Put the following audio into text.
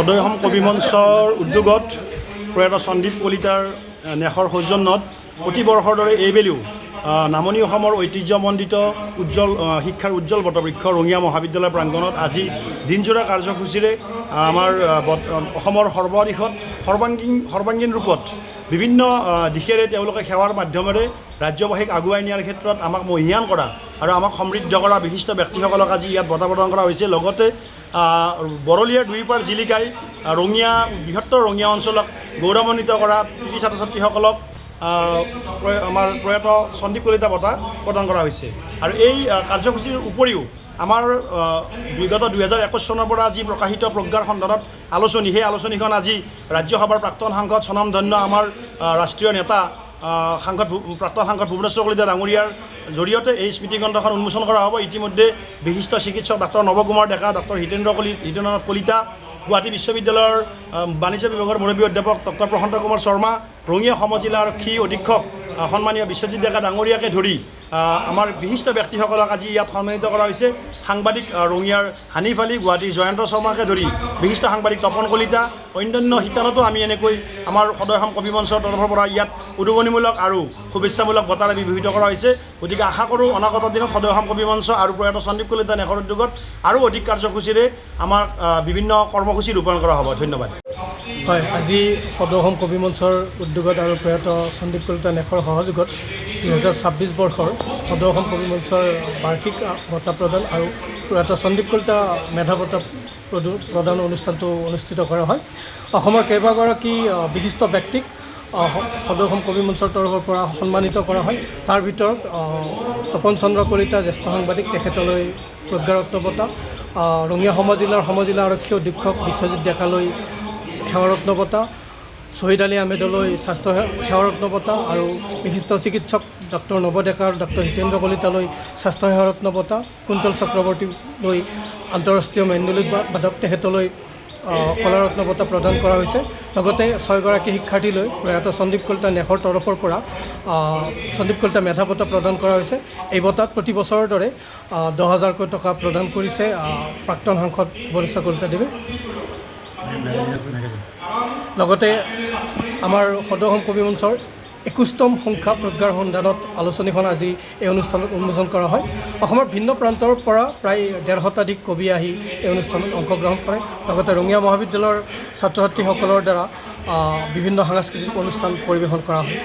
সদয় অসম কবি মঞ্চৰ উদ্যোগত প্ৰয়াত সন্দীপ কলিতাৰ নেশৰ সৌজন্যত প্ৰতি বৰ্ষৰ দৰে এইবেলিও নামনি অসমৰ ঐতিহ্যমণ্ডিত উজ্জ্বল শিক্ষাৰ উজ্জ্বল বটবৃক্ষ ৰঙিয়া মহাবিদ্যালয় প্ৰাংগণত আজি দিনজোৰা কাৰ্যসূচীৰে আমাৰ অসমৰ সৰ্বদিশত সৰ্বাংগীন ৰূপত বিভিন্ন দিশেৰে তেওঁলোকে সেৱাৰ মাধ্যমেৰে ৰাজ্যবাসীক আগুৱাই নিয়াৰ ক্ষেত্ৰত আমাক মহীয়ান কৰা আৰু আমাক সমৃদ্ধ কৰা বিশিষ্ট ব্যক্তিসকলক আজি ইয়াত বঁটা প্ৰদান কৰা হৈছে। লগতে বৰলীয়াৰ দুই পাৰ জিলিকাই ৰঙিয়া বৃহত্তৰ ৰঙিয়া অঞ্চলক গৌৰৱান্বিত কৰা কৃতি ছাত্ৰ ছাত্ৰীসকলক আমাৰ প্ৰয়াত সন্দীপ কলিতা বঁটা প্ৰদান কৰা হৈছে। আৰু এই কাৰ্যসূচীৰ উপৰিও আমাৰ বিগত 2021 চনৰ পৰা যি প্ৰকাশিত প্ৰজ্ঞাৰ সন্ধানত আলোচনী, সেই আলোচনীখন আজি ৰাজ্যসভাৰ প্ৰাক্তন সাংসদ স্বনামধন্য আমাৰ ৰাষ্ট্ৰীয় নেতা প্ৰাক্তন সাংসদ ভুৱনেশ্বৰ কলিতা ডাঙৰীয়াৰ জৰিয়তে এই স্মৃতিগ্ৰন্থখন উন্মোচন কৰা হ'ব। ইতিমধ্যে বিশিষ্ট চিকিৎসক ডক্টৰ নৱকুমাৰ ডেকা, ডক্টৰ হিতেন্দ্ৰনাথ কলিতা, গুৱাহাটী বিশ্ববিদ্যালয়ৰ বাণিজ্য বিভাগৰ মুৰব্বী অধ্যাপক ডক্টৰ প্ৰশান্ত কুমাৰ শৰ্মা, ৰঙিয়া সমজিলা আৰক্ষী অধীক্ষক সন্মানীয় বিশ্বজিৎ ডেকা ডাঙৰীয়াকে ধৰি আমাৰ বিশিষ্ট ব্যক্তিসকলক আজি ইয়াত সন্মানিত কৰা হৈছে। সাংবাদিক ৰঙিয়াৰ হানিফ আলী, গুৱাহাটীৰ জয়ন্ত শৰ্মাকে ধৰি বিশিষ্ট সাংবাদিক তপন কলিতা, অন্যান্য শিতানতো আমি এনেকৈ আমাৰ সদয় অসম কবি মঞ্চৰ তৰফৰ পৰা ইয়াত উদগনিমূলক আৰু শুভেচ্ছামূলক বঁটাৰে বিভূষিত কৰা হৈছে। গতিকে আশা কৰোঁ অনাগত দিনত সদয় অসম কবি মঞ্চ আৰু প্ৰয়াত সন্দীপ কলিতা নেশৰ উদ্যোগত আৰু অধিক কাৰ্যসূচীৰে আমাৰ বিভিন্ন কৰ্মসূচী ৰূপায়ণ কৰা হ'ব। ধন্যবাদ। হয়, আজি সদয় অসম কবি মঞ্চৰ উদ্যোগত আৰু প্ৰয়াত সন্দীপ কলিতা নেশৰ সহযোগত 2026 বৰ্ষৰ সদয় অসম কবি মঞ্চৰ বাৰ্ষিক বঁটা প্ৰদান আৰু প্ৰয়াত সন্দীপ কলিতা মেধা বঁটা প্ৰদান অনুষ্ঠানটো অনুষ্ঠিত কৰা হয়। অসমৰ কেইবাগৰাকী বিশিষ্ট ব্যক্তিক সদয় অসম কবি মঞ্চৰ তৰফৰ পৰা সন্মানিত কৰা হয়। তাৰ ভিতৰত তপন চন্দ্ৰ কলিতা জ্যেষ্ঠ সাংবাদিক, তেখেতলৈ প্ৰজ্ঞাৰত্ন বঁটা, ৰঙিয়া সমজিলা আৰক্ষী অধীক্ষক বিশ্বজিৎ ডেকালৈ সেৱাৰত্ন বঁটা, শ্বহীদ আলী আহমেদলৈ স্বাস্থ্য সেৱাৰত্ন বঁটা আৰু বিশিষ্ট চিকিৎসক ডক্টৰ নৱ ডেকা আৰু ডক্টৰ হিতেন্দ্ৰ কলিতালৈ স্বাস্থ্য সেৱাৰত্ন বঁটা, কুন্তল চক্ৰৱৰ্তীলৈ আন্তঃৰাষ্ট্ৰীয় মেণ্ডলিক বাদক, তেখেতলৈ কলাৰত্ন বঁটা প্ৰদান কৰা হৈছে। লগতে 6গৰাকী শিক্ষাৰ্থীলৈ প্ৰয়াত সন্দীপ কলিতা নেশৰ তৰফৰ পৰা সন্দীপ কলিতা মেধা বঁটা প্ৰদান কৰা হৈছে। এই বঁটাত প্ৰতি বছৰৰ দৰে 10,000কৈ টকা প্ৰদান কৰিছে প্ৰাক্তন সাংসদ ভুৱনেশ্বৰ কলিতাদেৱে। লগতে আমাৰ সদয় অসম কবি মঞ্চৰ 21তম সংখ্যা প্ৰজ্ঞাৰ সন্ধানত আলোচনীখন আজি এই অনুষ্ঠানত উন্মোচন কৰা হয়। অসমৰ ভিন্ন প্ৰান্তৰ পৰা প্ৰায় 150 শতাধিক কবি আহি এই অনুষ্ঠানত অংশগ্ৰহণ কৰে। লগতে ৰঙিয়া মহাবিদ্যালয়ৰ ছাত্ৰ ছাত্ৰীসকলৰ দ্বাৰা বিভিন্ন সাংস্কৃতিক অনুষ্ঠান পৰিৱেশন কৰা হয়।